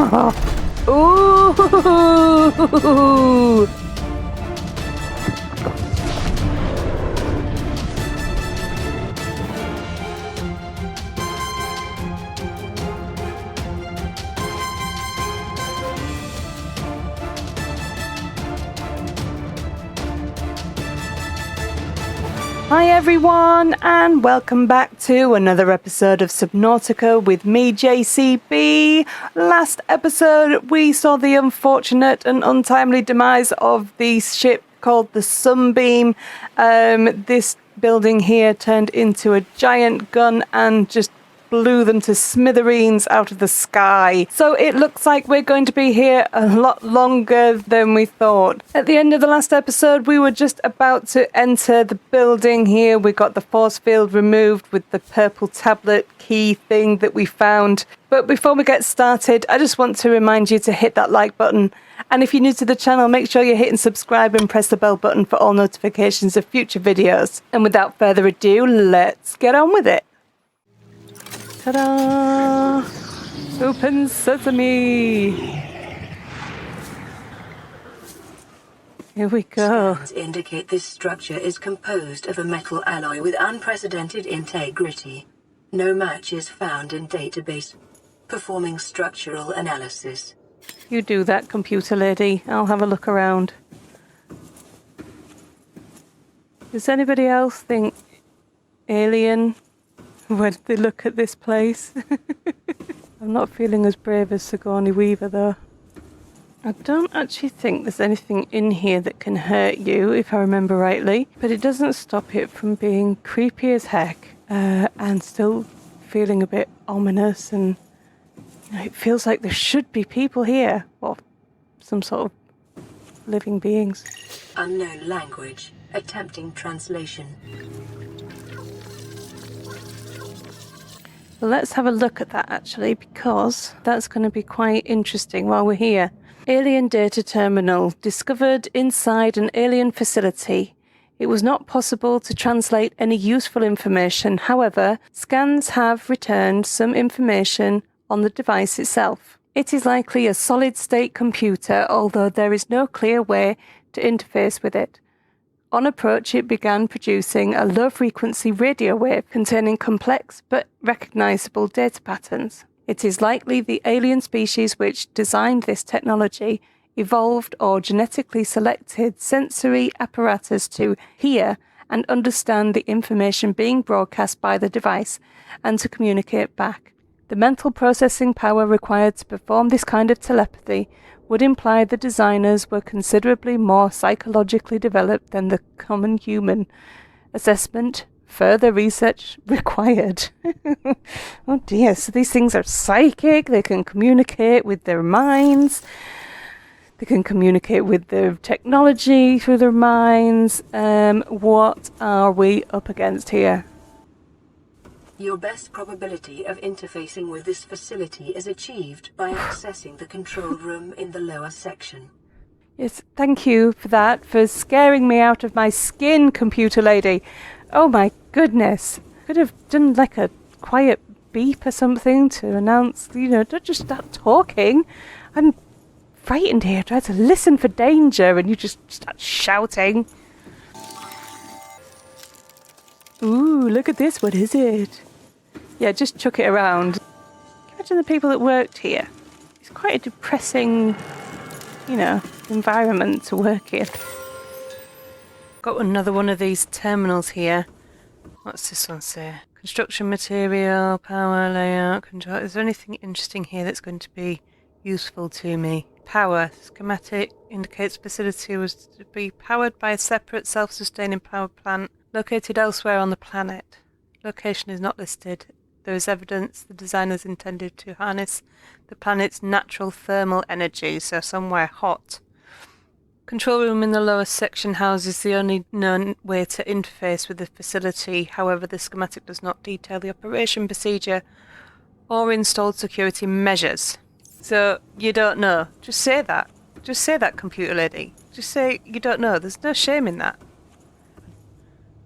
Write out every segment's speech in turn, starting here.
Ooh! Hi everyone, and welcome back to another episode of Subnautica with me, JCB. Last episode we saw the unfortunate and untimely demise of the ship called the Sunbeam. This building here turned into a giant gun and just blew them to smithereens out of the sky. So it looks like we're going to be here a lot longer than we thought. At the end of the last episode, we were just about to enter the building here. We got the force field removed with the purple tablet key thing that we found. But before we get started, I just want to remind you to hit that like button. And if you're new to the channel, make sure you're hitting subscribe and press the bell button for all notifications of future videos. And without further ado, let's get on with it. Ta-da! Open sesame! Here we go. Scans indicate this structure is composed of a metal alloy with unprecedented integrity. No match is found in database. Performing structural analysis. You do that, computer lady. I'll have a look around. Does anybody else think alien when they look at this place? I'm not feeling as brave as Sigourney Weaver though. I don't actually think there's anything in here that can hurt you, if I remember rightly, but it doesn't stop it from being creepy as heck, and still feeling a bit ominous, and you know, it feels like there should be people here, or some sort of living beings. Unknown language. Attempting translation. Well, let's have a look at that actually, because that's going to be quite interesting while we're here. Alien data terminal discovered inside an alien facility. It was not possible to translate any useful information. However, scans have returned some information on the device itself. It is likely a solid-state computer, although there is no clear way to interface with it. On approach, it began producing a low-frequency radio wave containing complex but recognizable data patterns. It is likely the alien species which designed this technology evolved or genetically selected sensory apparatus to hear and understand the information being broadcast by the device and to communicate back. The mental processing power required to perform this kind of telepathy would imply the designers were considerably more psychologically developed than the common human. Assessment, further research required. Oh dear, so these things are psychic, they can communicate with their minds, they can communicate with their technology through their minds. What are we up against here? Your best probability of interfacing with this facility is achieved by accessing the control room in the lower section. Yes, thank you for that, for scaring me out of my skin, computer lady. Oh my goodness. Could have done like a quiet beep or something to announce, you know, don't just start talking. I'm frightened here, try to listen for danger and you just start shouting. Ooh, look at this, what is it? Yeah, just chuck it around. Can you imagine the people that worked here? It's quite a depressing, you know, environment to work in. Got another one of these terminals here. What's this one say? Construction material, power, layout, control. Is there anything interesting here that's going to be useful to me? Power. Schematic indicates facility was to be powered by a separate self-sustaining power plant located elsewhere on the planet. Location is not listed. There is evidence the designers intended to harness the planet's natural thermal energy, so somewhere hot. Control room in the lower section houses the only known way to interface with the facility. However, the schematic does not detail the operation procedure or installed security measures. So, you don't know. Just say that. Just say that, computer lady. Just say you don't know. There's no shame in that.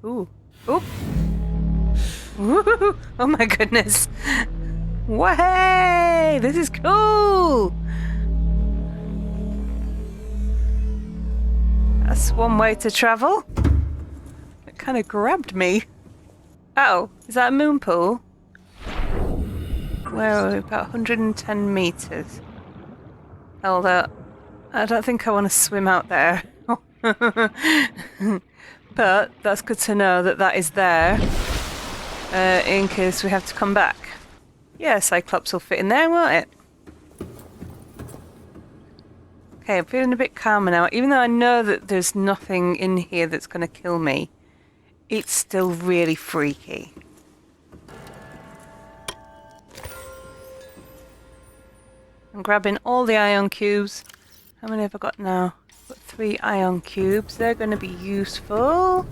Ooh. Ooh. Ooh. Oh my goodness. Way! This is cool! That's one way to travel. It kind of grabbed me. Oh, is that a moon pool? Where are we? About 110 meters. Although, I don't think I want to swim out there. But that's good to know that that is there. In case we have to come back. Yeah, Cyclops will fit in there, won't it? Okay, I'm feeling a bit calmer now. Even though I know that there's nothing in here that's going to kill me, it's still really freaky. I'm grabbing all the ion cubes. How many have I got now? I've got 3 ion cubes. They're going to be useful.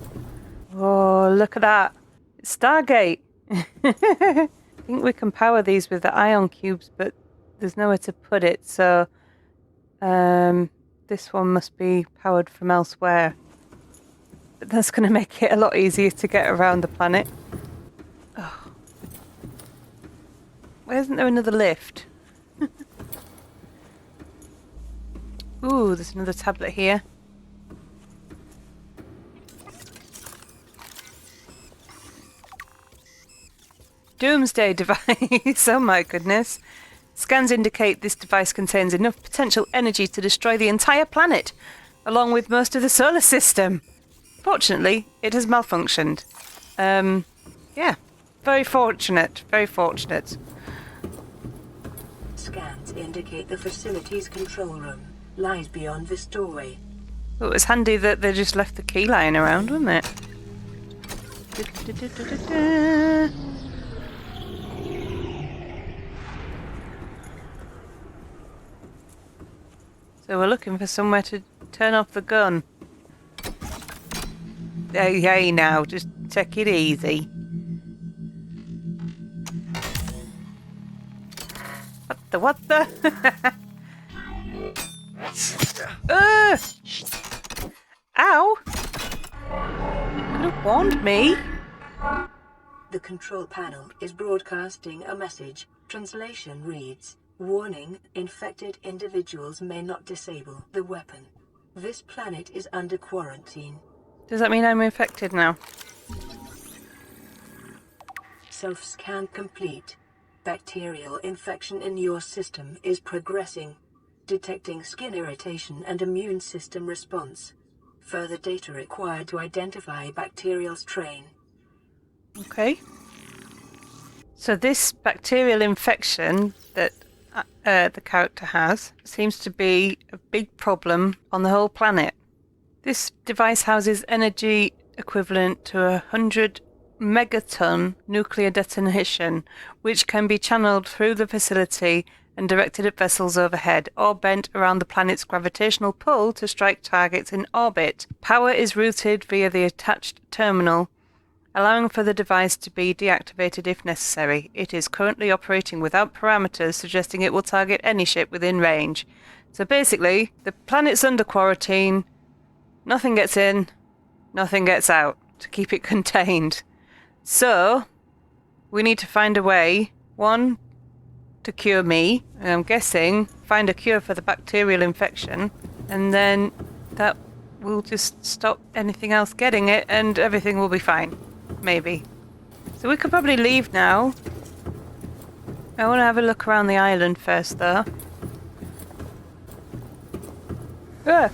Oh, look at that. It's Stargate. I think we can power these with the ion cubes, but there's nowhere to put it, so this one must be powered from elsewhere. But that's going to make it a lot easier to get around the planet. Oh. Why isn't there another lift? Ooh, there's another tablet here. Doomsday device. Oh my goodness. Scans indicate this device contains enough potential energy to destroy the entire planet, along with most of the solar system. Fortunately, it has malfunctioned. Yeah. Very fortunate. Very fortunate. Scans indicate the facility's control room lies beyond this doorway. Well, it was handy that they just left the key lying around, wasn't it? So we're looking for somewhere to turn off the gun. Hey now, just take it easy. What the? Ow! Could have warned me. The control panel is broadcasting a message. Translation reads, "Warning, infected individuals may not disable the weapon. This planet is under quarantine." Does that mean I'm infected now? Self-scan complete. Bacterial infection in your system is progressing. Detecting skin irritation and immune system response. Further data required to identify bacterial strain. Okay. So this bacterial infection that the character has seems to be a big problem on the whole planet. This device houses energy equivalent to 100 megaton nuclear detonation, which can be channeled through the facility and directed at vessels overhead, or bent around the planet's gravitational pull to strike targets in orbit. Power is routed via the attached terminal, allowing for the device to be deactivated if necessary. It is currently operating without parameters, suggesting it will target any ship within range. So basically, the planet's under quarantine, nothing gets in, nothing gets out, to keep it contained. So, we need to find a way, one, to cure me, and I'm guessing find a cure for the bacterial infection, and then that will just stop anything else getting it, and everything will be fine. Maybe. So we could probably leave now. I want to have a look around the island first, though. Ah!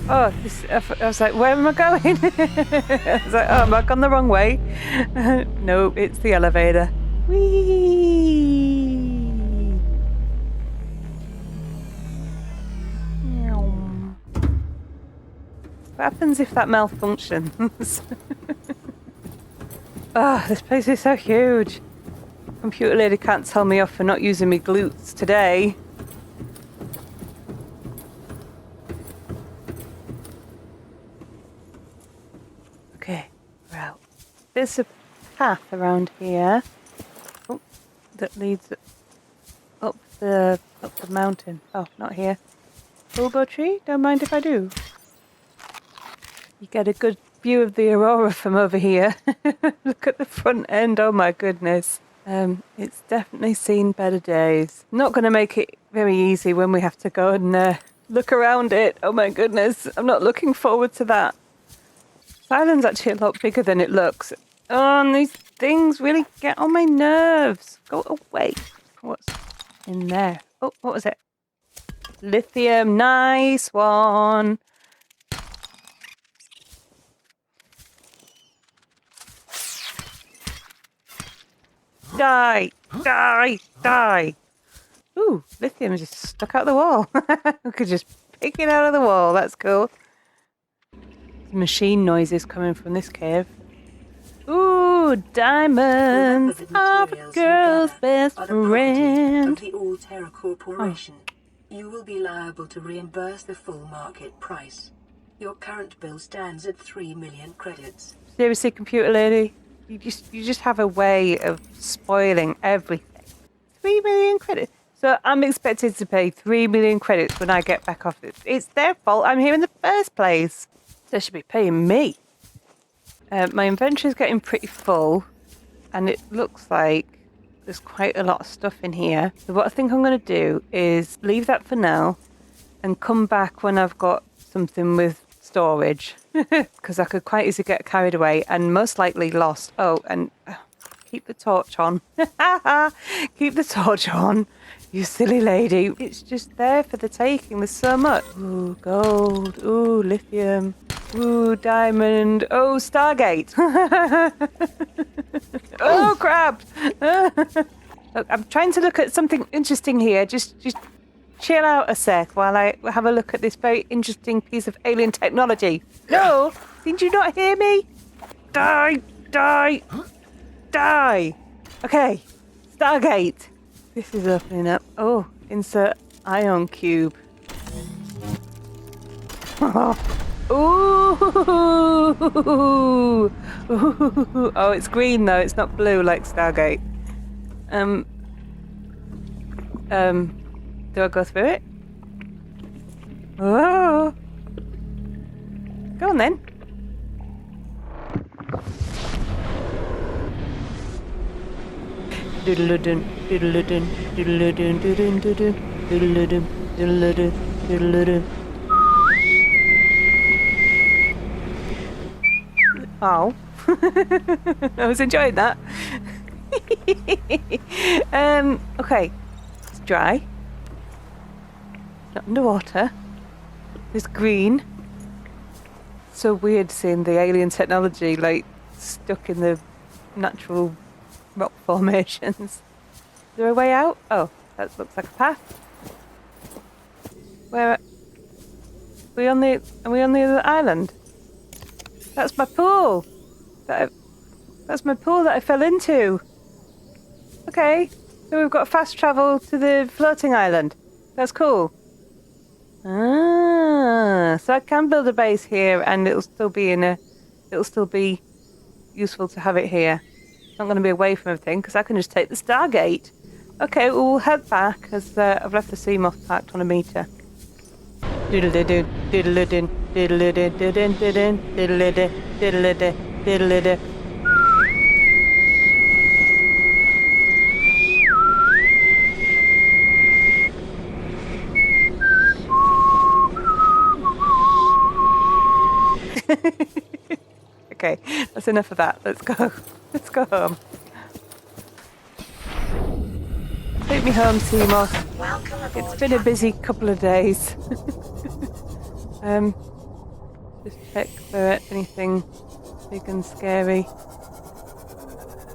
Oh, I was like, where am I going? I was like, oh, am I gone the wrong way? No, it's the elevator. Whee! What happens if that malfunctions? Oh, this place is so huge. Computer lady can't tell me off for not using me glutes today. Okay, we're out. There's a path around here that leads up the mountain. Oh, not here. Bulbo tree? Don't mind if I do. You get a good view of the Aurora from over here. Look at the front end. Oh my goodness. It's definitely seen better days. Not going to make it very easy when we have to go and look around it. Oh my goodness, I'm not looking forward to that. This island's actually a lot bigger than it looks. Oh, and these things really get on my nerves. Go away. What's in there? Oh, what was it? Lithium, nice one. Die, die, die. Ooh, lithium just stuck out the wall. We could just pick it out of the wall. That's cool. Machine noises coming from this cave. Ooh, diamonds are a girl's best friend. Of the All-Terra Corporation. You will be liable to reimburse the full market price. Your current bill stands at 3 million credits. Seriously, computer lady, you just have a way of spoiling everything. 3 million credits. So I'm expected to pay 3 million credits when I get back off this. It's their fault I'm here in the first place. They should be paying me. My inventory is getting pretty full, and it looks like there's quite a lot of stuff in here. So what I think I'm going to do is leave that for now and come back when I've got something with storage, because I could quite easily get carried away and most likely lost. Oh, and keep the torch on. Keep the torch on, you silly lady. It's just there for the taking. There's so much. Ooh, gold. Ooh, lithium. Ooh, diamond. Oh, Stargate. Oh, crap. Look, I'm trying to look at something interesting here. Just chill out a sec while I have a look at this very interesting piece of alien technology. No, did you not hear me? Die, die, die. Okay, Stargate. This is opening up. Oh, insert ion cube. Ooh. Ooh. Oh, it's green though. It's not blue like Stargate. Do I go through it? Oh. Go on then. Doodle-doo, doodle-doo, doodle-doo, doodle-doo, doodle-doo, doodle-doo, doodle-doo. Oh. I was enjoying that. Okay. It's dry. It's not underwater. It's green. So weird seeing the alien technology like stuck in the natural rock formations. Is there a way out? Oh, that looks like a path. Where are we on the other island? That's my pool. That's my pool that I fell into. Okay, so we've got fast travel to the floating island. That's cool. Ah, so I can build a base here, and it'll still be useful to have it here. It's not going to be away from everything because I can just take the Stargate. Okay, well, we'll head back because I've left the sea moth parked on a meter. Diddle-doo, diddle-doo, diddle-doo, diddle-doo, diddle-doo, diddle-doo, diddle-doo. Okay, that's enough of that. Let's go. Let's go home. Take me home, Seamoth. It's been a busy couple of days. Just check for anything big and scary.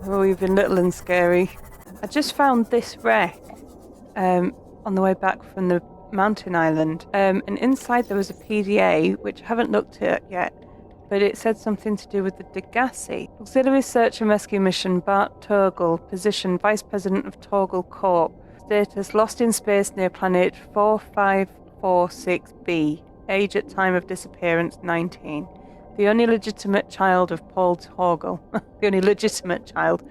Or even little and scary. I just found this wreck on the way back from the mountain island. And inside there was a PDA, which I haven't looked at yet. But it said something to do with the JASEY'S. Auxiliary Search and Rescue Mission, Bart Torgal, position Vice President of Torgal Corp. Status, lost in space near planet 4546b. Age at time of disappearance, 19. The only legitimate child of Paul Torgal. The only legitimate child.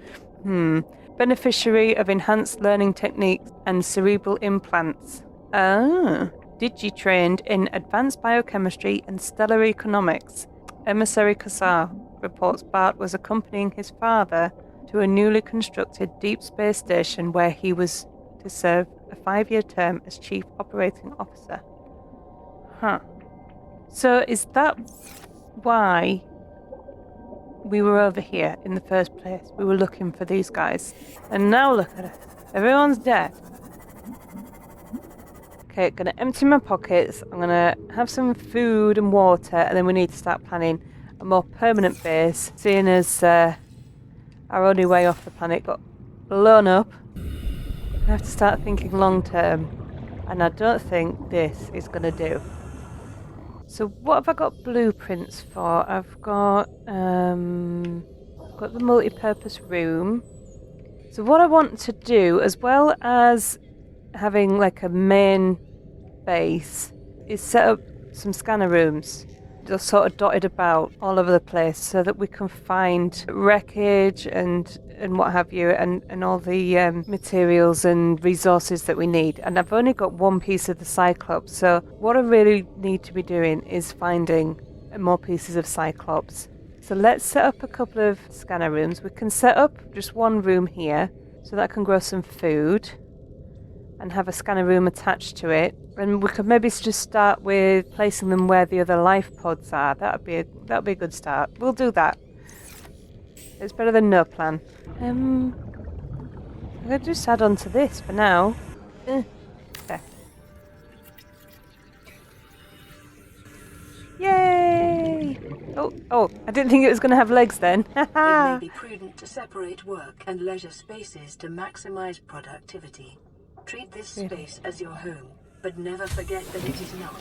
Beneficiary of enhanced learning techniques and cerebral implants. Ah. Digi-trained in advanced biochemistry and stellar economics. Emissary Kassar reports Bart was accompanying his father to a newly constructed deep space station where he was to serve a 5-year term as Chief Operating Officer. Huh. So is that why we were over here in the first place? We were looking for these guys. And now look at it. Everyone's dead. Okay, gonna empty my pockets. I'm gonna have some food and water, and then we need to start planning a more permanent base, seeing as our only way off the planet got blown up. I have to start thinking long term, and I don't think this is gonna do. So what have I got blueprints for? I've got the multi-purpose room. So what I want to do, as well as having like a main base, is set up some scanner rooms, just sort of dotted about all over the place, so that we can find wreckage and what have you, and all the materials and resources that we need. And I've only got one piece of the Cyclops, so what I really need to be doing is finding more pieces of Cyclops. So let's set up a couple of scanner rooms. We can set up just one room here, so that I can grow some food and have a scanner room attached to it. And we could maybe just start with placing them where the other life pods are. That'd be a good start. We'll do that. It's better than no plan. I'm gonna just add on to this for now. Okay. Yay! Oh! I didn't think it was gonna have legs then. It may be prudent to separate work and leisure spaces to maximize productivity. Treat this space as your home, but never forget that it is not.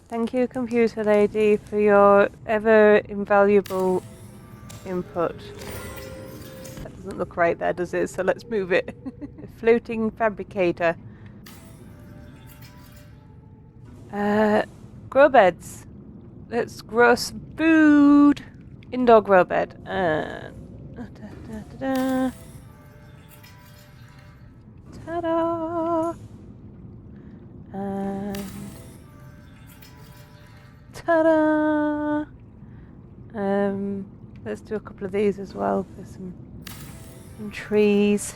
Thank you, computer lady, for your ever invaluable input. That doesn't look right there, does it? So let's move it. The floating fabricator. Grow beds. Let's grow some food. Indoor grow bed. Ta-da! And ta-da! Let's do a couple of these as well for some trees.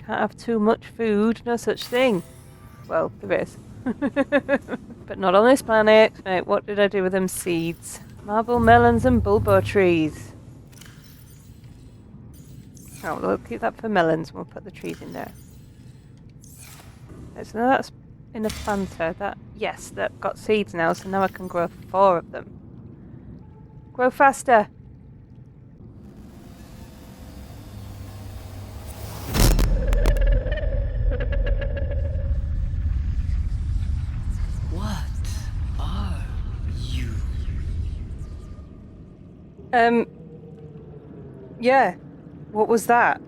Can't have too much food, no such thing. Well, there is. But not on this planet. Right, what did I do with them seeds? Marble melons and bulbo trees. Oh, we'll keep that for melons and we'll put the trees in there. Right, so now that's in a planter. That got seeds now, so now I can grow 4 of them. Grow faster! What are you? Yeah. What was that?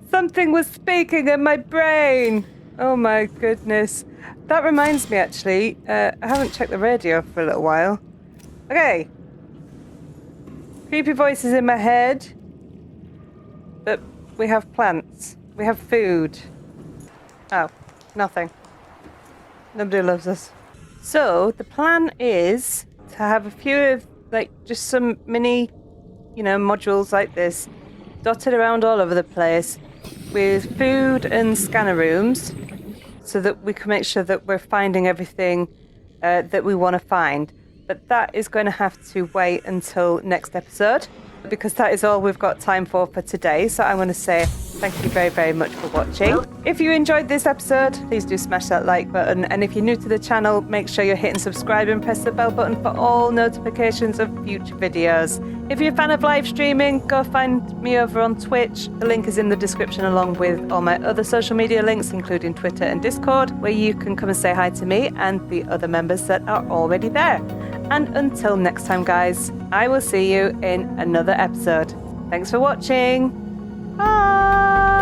Something was speaking in my brain. Oh my goodness. That reminds me, actually, I haven't checked the radio for a little while. Okay. Creepy voices in my head. But we have plants. We have food. Oh, nothing. Nobody loves us. So, the plan is to have a few of, like, just some mini, modules like this dotted around all over the place with food and scanner rooms, so that we can make sure that we're finding everything that we want to find. But that is going to have to wait until next episode, because that is all we've got time for today. So I'm going to say thank you very, very much for watching. If you enjoyed this episode, please do smash that like button. And if you're new to the channel, make sure you're hitting subscribe and press the bell button for all notifications of future videos. If you're a fan of live streaming, go find me over on Twitch. The link is in the description, along with all my other social media links, including Twitter and Discord, where you can come and say hi to me and the other members that are already there. And until next time, guys, I will see you in another episode. Thanks for watching. Bye!